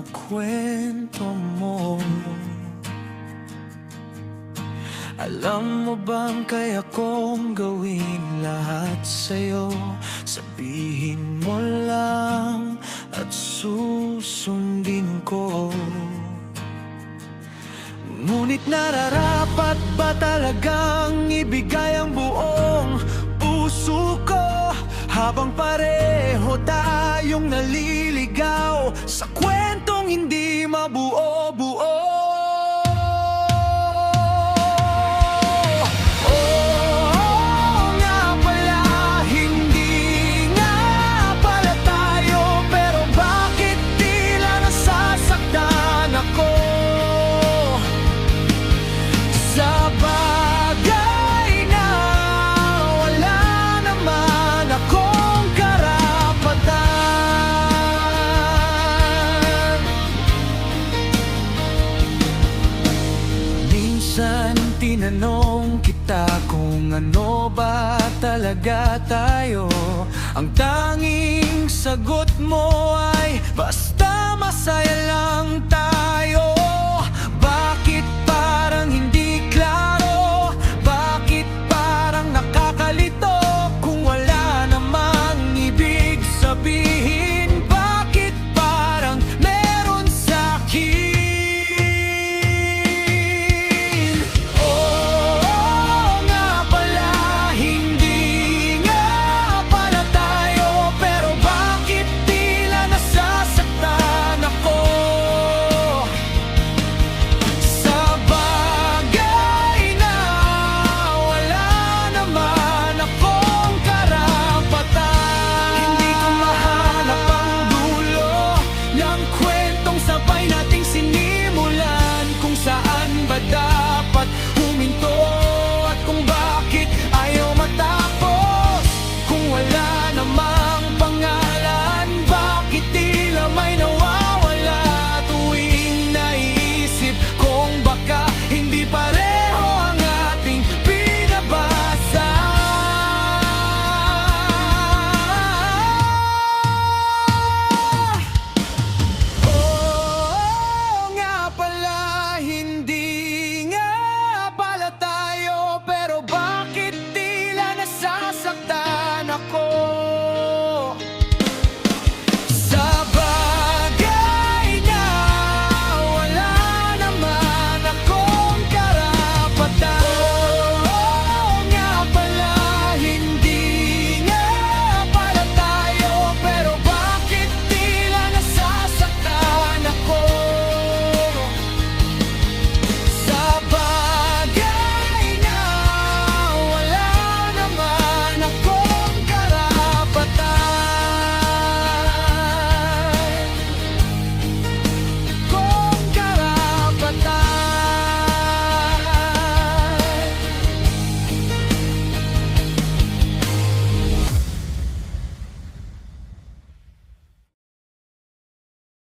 mga kwento mo. Alam mo bang kaya kong gawin lahat sa'yo? Sabihin mo lang at susundin ko. Ngunit nararapat ba talagang ibigay ang buong puso ko, habang pareho tayong naliligaw sa kwentong hindi mabuo-buo? Tinanong kita kung ano ba talaga tayo. Ang tanging sagot mo ay basta